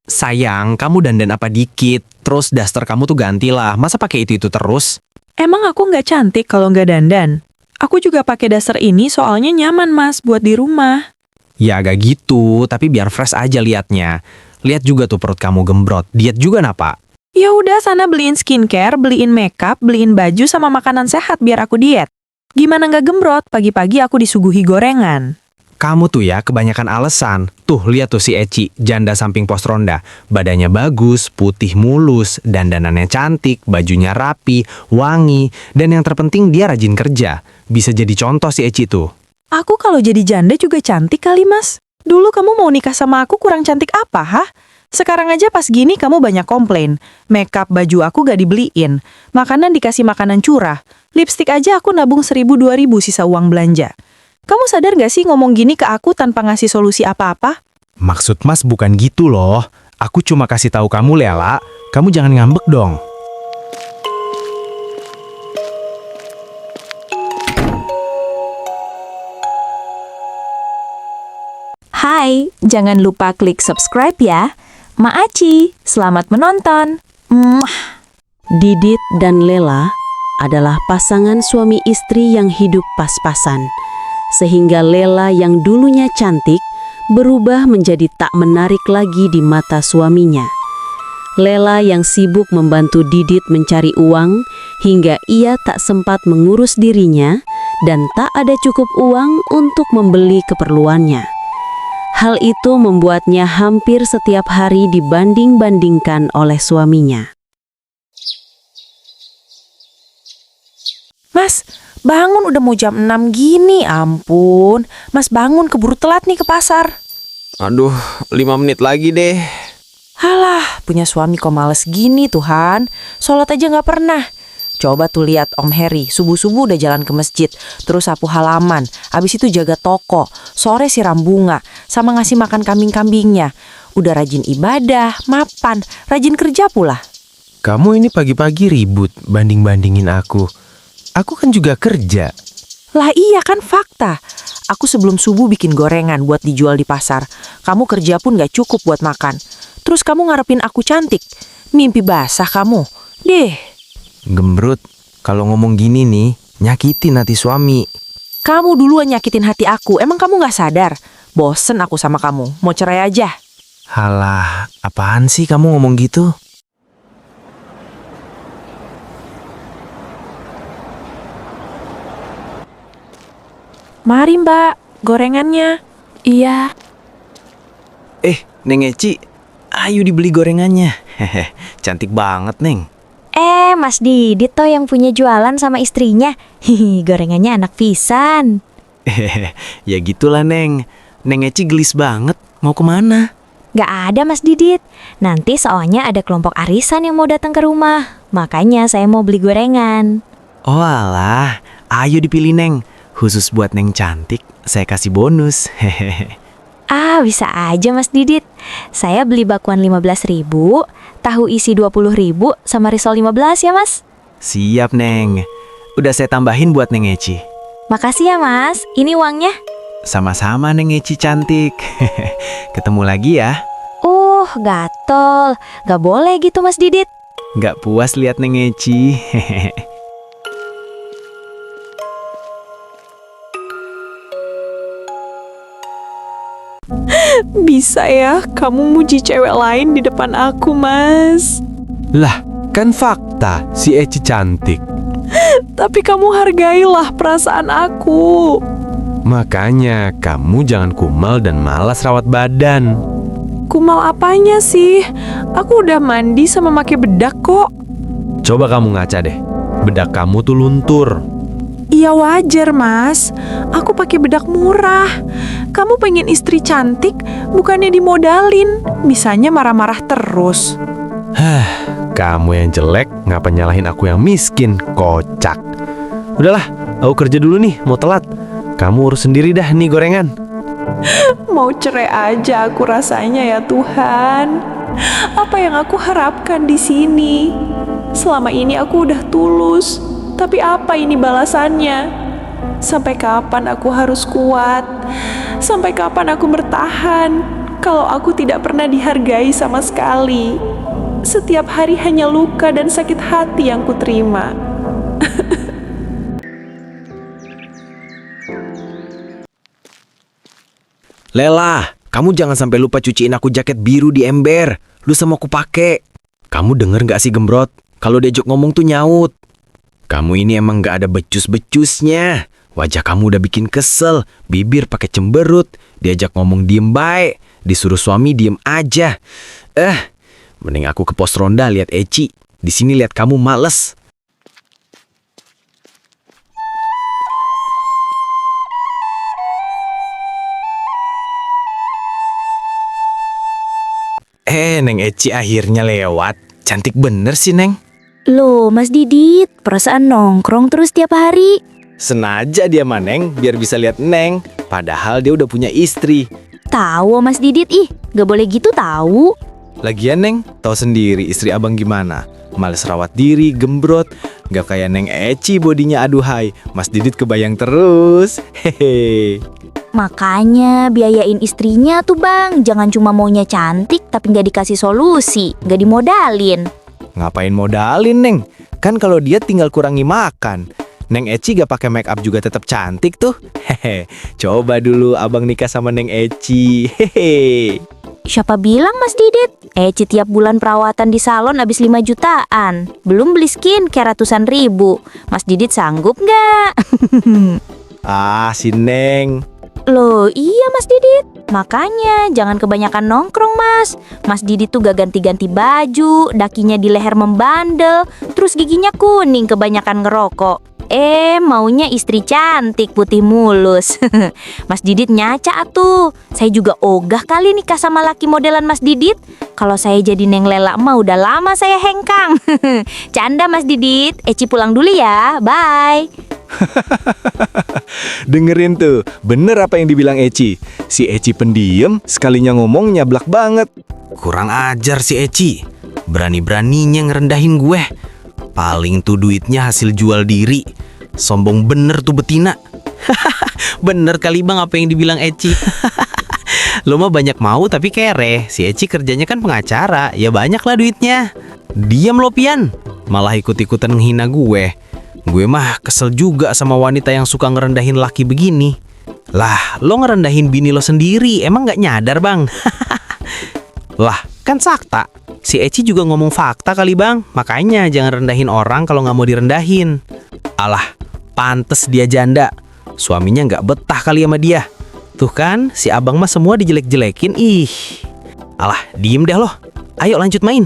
Sayang, kamu dandan apa dikit, terus daster kamu tuh gantilah. Masa pakai itu terus? Emang aku nggak cantik kalau nggak dandan? Aku juga pakai daster ini soalnya nyaman, Mas, buat di rumah. Ya agak gitu, tapi biar fresh aja liatnya. Lihat juga tuh perut kamu gembrot. Diet juga napa? Ya udah sana beliin skincare, beliin makeup, beliin baju sama makanan sehat biar aku diet. Gimana nggak gembrot? Pagi-pagi aku disuguhi gorengan. Kamu tuh ya kebanyakan alasan. Tuh lihat tuh si Eci, janda samping pos ronda. Badannya bagus, putih mulus, dandanannya cantik, bajunya rapi, wangi, dan yang terpenting dia rajin kerja. Bisa jadi contoh si Eci tuh. Aku kalau jadi janda juga cantik kali, Mas. Dulu kamu mau nikah sama aku kurang cantik apa, hah? Sekarang aja pas gini kamu banyak komplain. Makeup baju aku gak dibeliin. Makanan dikasih makanan curah. Lipstik aja aku nabung 1.000-2.000 sisa uang belanja. Kamu sadar gak sih ngomong gini ke aku tanpa ngasih solusi apa-apa? Maksud Mas bukan gitu loh. Aku cuma kasih tahu kamu, Lela. Kamu jangan ngambek dong. Hai, jangan lupa klik subscribe ya. Maaci, selamat menonton. Didit dan Lela adalah pasangan suami istri yang hidup pas-pasan. Sehingga Lela yang dulunya cantik berubah menjadi tak menarik lagi di mata suaminya. Lela yang sibuk membantu Didit mencari uang hingga ia tak sempat mengurus dirinya dan tak ada cukup uang untuk membeli keperluannya. Hal itu membuatnya hampir setiap hari dibanding-bandingkan oleh suaminya. Mas, bangun udah mau jam 6 gini, ampun. Mas bangun keburu telat nih ke pasar. Aduh, 5 menit lagi deh. Halah, punya suami kok males gini Tuhan. Sholat aja gak pernah. Coba tuh lihat Om Heri, subuh-subuh udah jalan ke masjid, terus sapu halaman, abis itu jaga toko, sore siram bunga, sama ngasih makan kambing-kambingnya. Udah rajin ibadah, mapan, rajin kerja pula. Kamu ini pagi-pagi ribut banding-bandingin aku. Aku kan juga kerja. Lah iya kan fakta. Aku sebelum subuh bikin gorengan buat dijual di pasar. Kamu kerja pun gak cukup buat makan. Terus kamu ngarepin aku cantik. Mimpi basah kamu. Deh. Gembrut, kalau ngomong gini nih, nyakitin hati suami. Kamu duluan nyakitin hati aku. Emang kamu gak sadar? Bosen aku sama kamu. Mau cerai aja. Halah, apaan sih kamu ngomong gitu? Mari Mbak, gorengannya. Iya. Neng Eci, ayo dibeli gorengannya. Hehe, cantik banget, Neng. Mas Didit toh yang punya jualan sama istrinya. Hihi, gorengannya anak pisan. Ya gitulah, Neng. Neng Eci gelis banget. Mau kemana? Gak ada Mas Didit. Nanti soalnya ada kelompok arisan yang mau datang ke rumah. Makanya saya mau beli gorengan. Oh alah, ayo dipilih, Neng. Khusus buat Neng cantik, saya kasih bonus. Hehehe. Bisa aja Mas Didit. Saya beli bakwan 15.000, tahu isi 20.000, sama risol 15 ya Mas. Siap, Neng. Udah saya tambahin buat Neng Eci. Makasih ya Mas, ini uangnya. Sama-sama, Neng Eci cantik. Ketemu lagi ya. Gatel. Gak boleh gitu Mas Didit. Gak puas lihat Neng Eci. Bisa ya, kamu muji cewek lain di depan aku, Mas. Lah, kan fakta si Eci cantik. Tapi kamu hargailah perasaan aku. Makanya kamu jangan kumal dan malas rawat badan. Kumal apanya sih? Aku udah mandi sama pakai bedak kok. Coba kamu ngaca deh. Bedak kamu tuh luntur. Iya wajar Mas, aku pakai bedak murah. Kamu pengen istri cantik, bukannya dimodalin. Bisanya marah-marah terus. Kamu yang jelek, ngapa nyalahin aku yang miskin? Kocak. Udahlah, aku kerja dulu nih, mau telat. Kamu urus sendiri dah nih gorengan. Mau cerai aja aku rasanya ya Tuhan. Apa yang aku harapkan di sini? Selama ini aku udah tulus. Tapi apa ini balasannya? Sampai kapan aku harus kuat? Sampai kapan aku bertahan? kalau aku tidak pernah dihargai sama sekali. Setiap hari hanya luka dan sakit hati yang kuterima. Lela, kamu jangan sampai lupa cuciin aku jaket biru di ember. Lu sama aku pakai. Kamu denger gak sih Gembrot? Kalau diajak ngomong tuh nyaut. Kamu ini emang gak ada becus-becusnya. Wajah kamu udah bikin kesel. Bibir pakai cemberut. Diajak ngomong diem baik. Disuruh suami diem aja. Mending aku ke pos ronda lihat Eci. Di sini lihat kamu males. Neng Eci akhirnya lewat. Cantik bener sih, Neng. Loh, Mas Didit, perasaan nongkrong terus tiap hari. Senaja dia mah, Neng, biar bisa lihat Neng. Padahal dia udah punya istri. Tahu Mas Didit, gak boleh gitu tahu. Lagian, Neng, tahu sendiri istri abang gimana. Males rawat diri, gembrot. Gak kayak Neng Eci bodinya aduhai. Mas Didit kebayang terus. Hehe. Makanya biayain istrinya tuh bang. Jangan cuma maunya cantik tapi gak dikasih solusi, gak dimodalin. Ngapain modalin, Neng? Kan kalau dia tinggal kurangi makan. Neng Eci gak pakai make up juga tetap cantik tuh. Hehe. Coba dulu abang nikah sama Neng Eci. Hehe. Siapa bilang Mas Didit? Eci tiap bulan perawatan di salon habis 5 jutaan. Belum beli skincare ratusan ribu. Mas Didit sanggup gak? Ah, si Neng. Loh iya Mas Didit. Makanya jangan kebanyakan nongkrong Mas. Mas Didit tuh gak ganti-ganti baju, dakinya di leher membandel, terus giginya kuning kebanyakan ngerokok. Maunya istri cantik putih mulus. Mas Didit nyaca atuh. Saya juga ogah kali nikah sama laki modelan Mas Didit. Kalau saya jadi Neng Lela mah udah lama saya hengkang. Canda Mas Didit. Eci pulang dulu ya. Bye. Dengerin tuh, bener apa yang dibilang Eci. Si Eci pendiam, sekalinya ngomong nyablak banget. Kurang ajar si Eci. Berani-beraninya ngerendahin gue. Paling tuh duitnya hasil jual diri. Sombong bener tuh betina. Bener kali bang apa yang dibilang Eci. Lo mah banyak mau tapi kere. Si Eci kerjanya kan pengacara, ya banyak lah duitnya. Diam lo Pian, malah ikut-ikutan menghina gue. Gue mah kesel juga sama wanita yang suka ngerendahin laki begini. Lah, lo ngerendahin bini lo sendiri, emang gak nyadar bang? Lah, kan sakta. Si Eci juga ngomong fakta kali bang. Makanya jangan rendahin orang kalau gak mau direndahin. Alah, pantes dia janda. Suaminya gak betah kali sama dia. Tuh kan, si abang mah semua dijelek-jelekin. Ih. Alah, diem deh lo. Ayo lanjut main.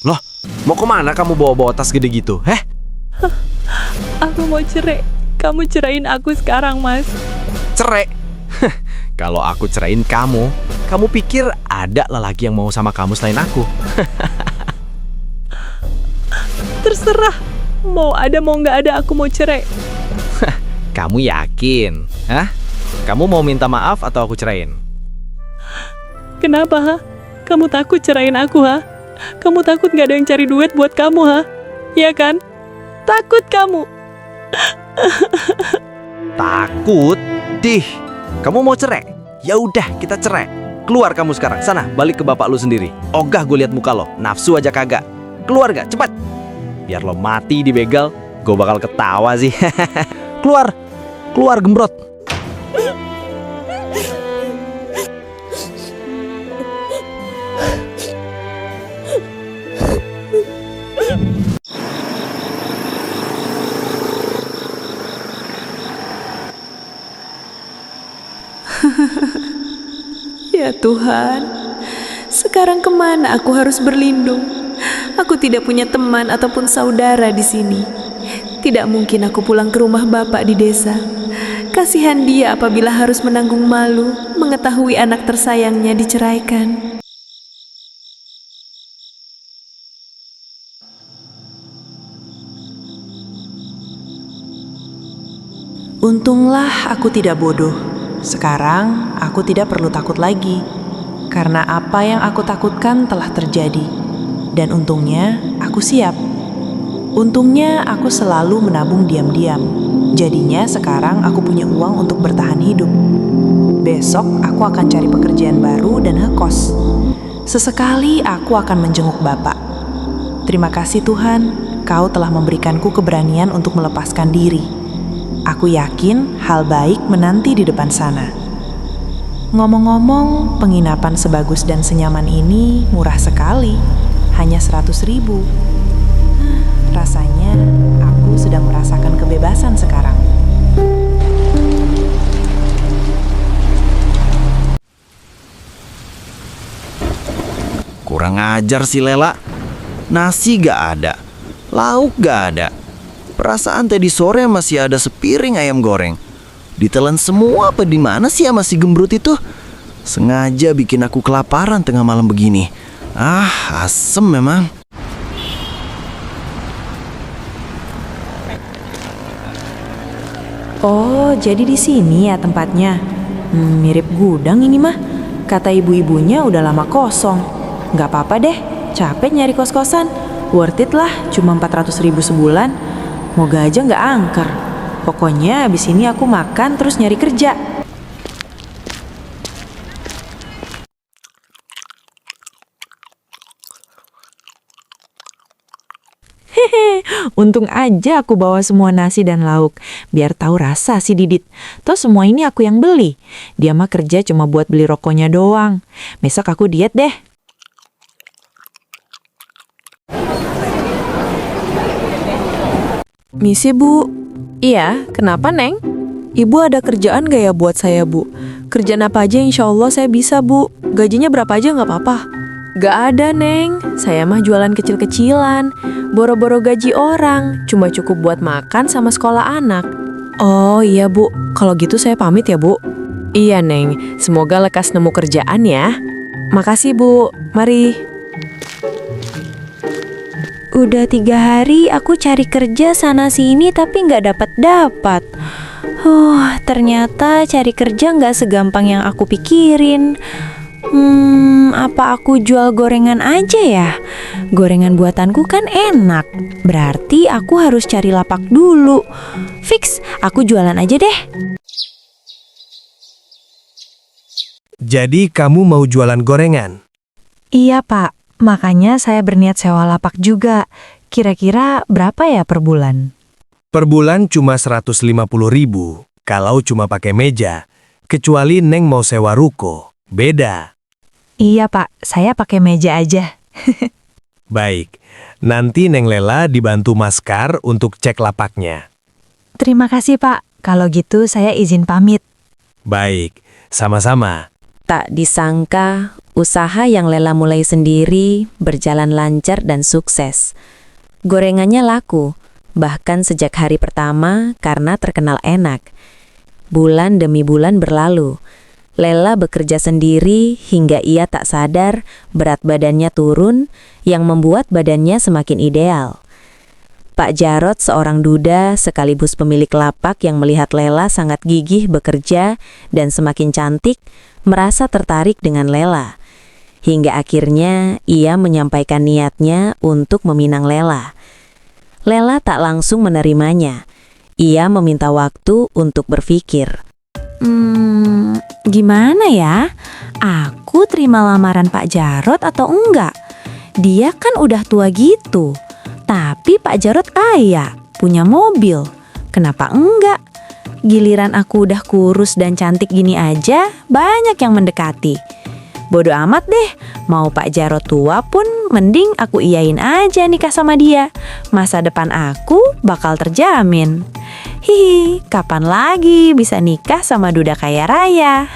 Loh, mau kemana kamu bawa-bawa tas gede gitu? Aku mau cerai. Kamu cerain aku sekarang, Mas. Cerai? Kalau aku cerain kamu pikir ada lelaki yang mau sama kamu selain aku? Terserah. Mau ada mau nggak ada aku mau cerai. Kamu yakin? Hah? Kamu mau minta maaf atau aku cerain? Kenapa, ha? Kamu takut cerain aku, ha? Kamu takut gak ada yang cari duit buat kamu, ha? Iya kan? Takut kamu. Takut? Dih, kamu mau cerai? Ya udah, kita cerai. Keluar kamu sekarang. Sana, balik ke bapak lu sendiri. Ogah gue liat muka lo. Nafsu aja kagak. Keluar gak? Cepat. Biar lo mati di begal. Gue bakal ketawa sih. Keluar. Keluar gembrot. Ya Tuhan, sekarang kemana aku harus berlindung? Aku tidak punya teman ataupun saudara di sini. Tidak mungkin aku pulang ke rumah bapak di desa. Kasihan dia apabila harus menanggung malu mengetahui anak tersayangnya diceraikan. Untunglah aku tidak bodoh. Sekarang aku tidak perlu takut lagi, karena apa yang aku takutkan telah terjadi. Dan untungnya aku siap. Untungnya aku selalu menabung diam-diam. Jadinya sekarang aku punya uang untuk bertahan hidup. Besok aku akan cari pekerjaan baru dan ngekos. Sesekali aku akan menjenguk Bapak. Terima kasih Tuhan, Kau telah memberikanku keberanian untuk melepaskan diri. Aku yakin hal baik menanti di depan sana. Ngomong-ngomong, penginapan sebagus dan senyaman ini murah sekali, hanya 100.000. Rasanya aku sedang merasakan kebebasan sekarang. Kurang ajar si Lela. Nasi gak ada, lauk gak ada. Perasaan tadi sore masih ada sepiring ayam goreng. Ditelan semua apa di mana sih sama si Gembrut itu? Sengaja bikin aku kelaparan tengah malam begini. Ah, asem memang. Oh, jadi di sini ya tempatnya. Mirip gudang ini mah. Kata ibu-ibunya udah lama kosong. Nggak apa-apa deh, capek nyari kos-kosan. Worth it lah, cuma 400.000 sebulan. Moga aja nggak angker. Pokoknya abis ini aku makan terus nyari kerja. Untung aja aku bawa semua nasi dan lauk, biar tahu rasa si Didit. Toh semua ini aku yang beli. Dia mah kerja cuma buat beli rokoknya doang. Besok aku diet deh. Misi Bu. Iya, kenapa Neng? Ibu ada kerjaan gak ya buat saya Bu? Kerjaan apa aja insya Allah saya bisa Bu. Gajinya berapa aja gak apa-apa. Gak ada Neng, saya mah jualan kecil-kecilan. Boro-boro gaji orang, cuma cukup buat makan sama sekolah anak. Oh iya Bu, kalau gitu saya pamit ya Bu. Iya Neng, semoga lekas nemu kerjaan ya. Makasih Bu, mari. Udah 3 hari aku cari kerja sana sini tapi nggak dapat. Ternyata cari kerja nggak segampang yang aku pikirin. Apa aku jual gorengan aja ya? Gorengan buatanku kan enak. Berarti aku harus cari lapak dulu. Fix, aku jualan aja deh. Jadi kamu mau jualan gorengan? Iya Pak, makanya saya berniat sewa lapak juga. Kira-kira berapa ya per bulan? Per bulan cuma 150.000 kalau cuma pakai meja. Kecuali Neng mau sewa ruko. Beda. Iya Pak, saya pakai meja aja. Baik, nanti Neng Lela dibantu Mas Kar untuk cek lapaknya. Terima kasih Pak, kalau gitu saya izin pamit. Baik, sama-sama. Tak disangka, usaha yang Lela mulai sendiri berjalan lancar dan sukses. Gorengannya laku, bahkan sejak hari pertama karena terkenal enak. Bulan demi bulan berlalu. Lela bekerja sendiri hingga ia tak sadar berat badannya turun yang membuat badannya semakin ideal. Pak Jarot seorang duda sekaligus pemilik lapak yang melihat Lela sangat gigih bekerja dan semakin cantik, merasa tertarik dengan Lela. Hingga akhirnya ia menyampaikan niatnya untuk meminang Lela. Lela tak langsung menerimanya. Ia meminta waktu untuk berpikir. Gimana ya? Aku terima lamaran Pak Jarot atau enggak? Dia kan udah tua gitu. Tapi Pak Jarot kaya, punya mobil. Kenapa enggak? Giliran aku udah kurus dan cantik gini aja, banyak yang mendekati. Bodoh amat deh, mau Pak Jarot tua pun mending aku iyain aja nikah sama dia. Masa depan aku bakal terjamin. Hihi, kapan lagi bisa nikah sama duda kaya raya?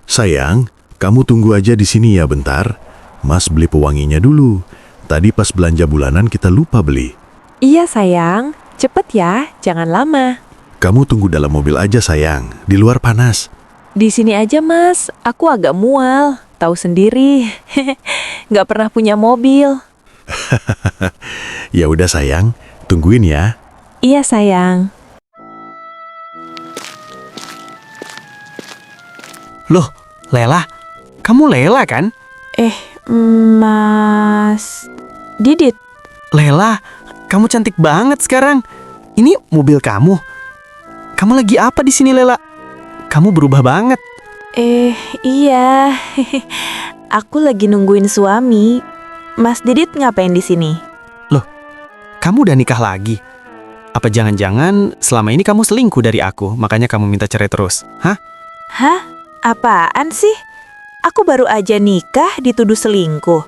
Sayang, kamu tunggu aja di sini ya bentar. Mas beli pewanginya dulu. Tadi pas belanja bulanan kita lupa beli. Iya sayang, cepet ya, jangan lama. Kamu tunggu dalam mobil aja sayang, di luar panas. Di sini aja Mas, aku agak mual, tahu sendiri. Nggak pernah punya mobil. Ya udah sayang, tungguin ya. Iya sayang. Loh, Lela, kamu Lela kan? Mas Didit. Lela, kamu cantik banget sekarang. Ini mobil kamu. Kamu lagi apa di sini, Lela? Kamu berubah banget. Iya. Aku lagi nungguin suami. Mas Didit ngapain di sini? Kamu udah nikah lagi? Apa jangan-jangan selama ini kamu selingkuh dari aku, makanya kamu minta cerai terus? Hah? Hah? Apaan sih? Aku baru aja nikah dituduh selingkuh.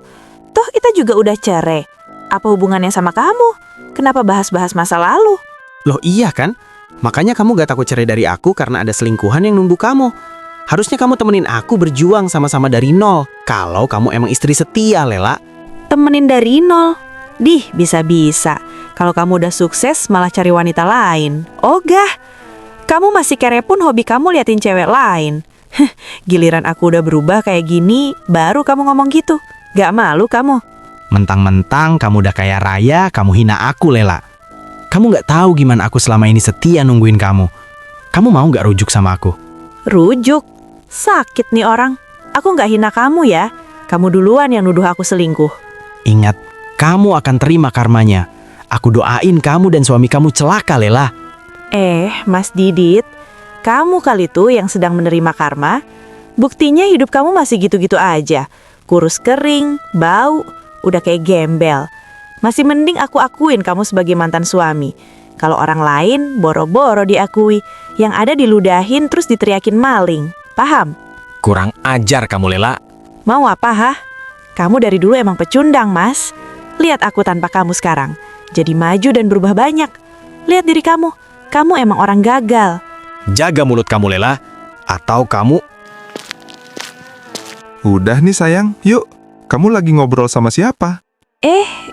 Toh kita juga udah cerai. Apa hubungannya sama kamu? Kenapa bahas-bahas masa lalu? Loh iya kan? Makanya kamu gak takut cerai dari aku karena ada selingkuhan yang nunggu kamu. Harusnya kamu temenin aku berjuang sama-sama dari nol. Kalau kamu emang istri setia, Lela. Temenin dari nol. Dih, bisa-bisa. Kalau kamu udah sukses malah cari wanita lain. Ogah. Kamu masih kere pun hobi kamu liatin cewek lain. Giliran aku udah berubah kayak gini, baru kamu ngomong gitu. Gak malu kamu? Mentang-mentang kamu udah kaya raya, kamu hina aku, Lela. Kamu gak tahu gimana aku selama ini setia nungguin kamu. Kamu mau gak rujuk sama aku? Rujuk? Sakit nih orang. Aku gak hina kamu ya. Kamu duluan yang nuduh aku selingkuh. Ingat, kamu akan terima karmanya. Aku doain kamu dan suami kamu celaka, Lela. Mas Didit, kamu kali tuh yang sedang menerima karma. Buktinya hidup kamu masih gitu-gitu aja. Kurus kering, bau, udah kayak gembel. Masih mending aku akuin kamu sebagai mantan suami. Kalau orang lain, boro-boro diakui. Yang ada diludahin terus diteriakin maling. Paham? Kurang ajar kamu, Lela. Mau apa, hah? Kamu dari dulu emang pecundang, Mas. Lihat aku tanpa kamu sekarang. Jadi maju dan berubah banyak. Lihat diri kamu. Kamu emang orang gagal. Jaga mulut kamu, Lela. Atau kamu... Udah nih sayang, yuk. Kamu lagi ngobrol sama siapa?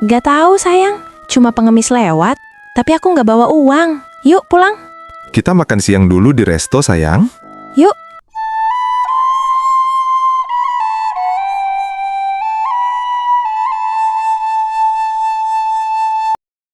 Gak tahu sayang. Cuma pengemis lewat. Tapi aku gak bawa uang. Yuk pulang. Kita makan siang dulu di resto sayang. Yuk.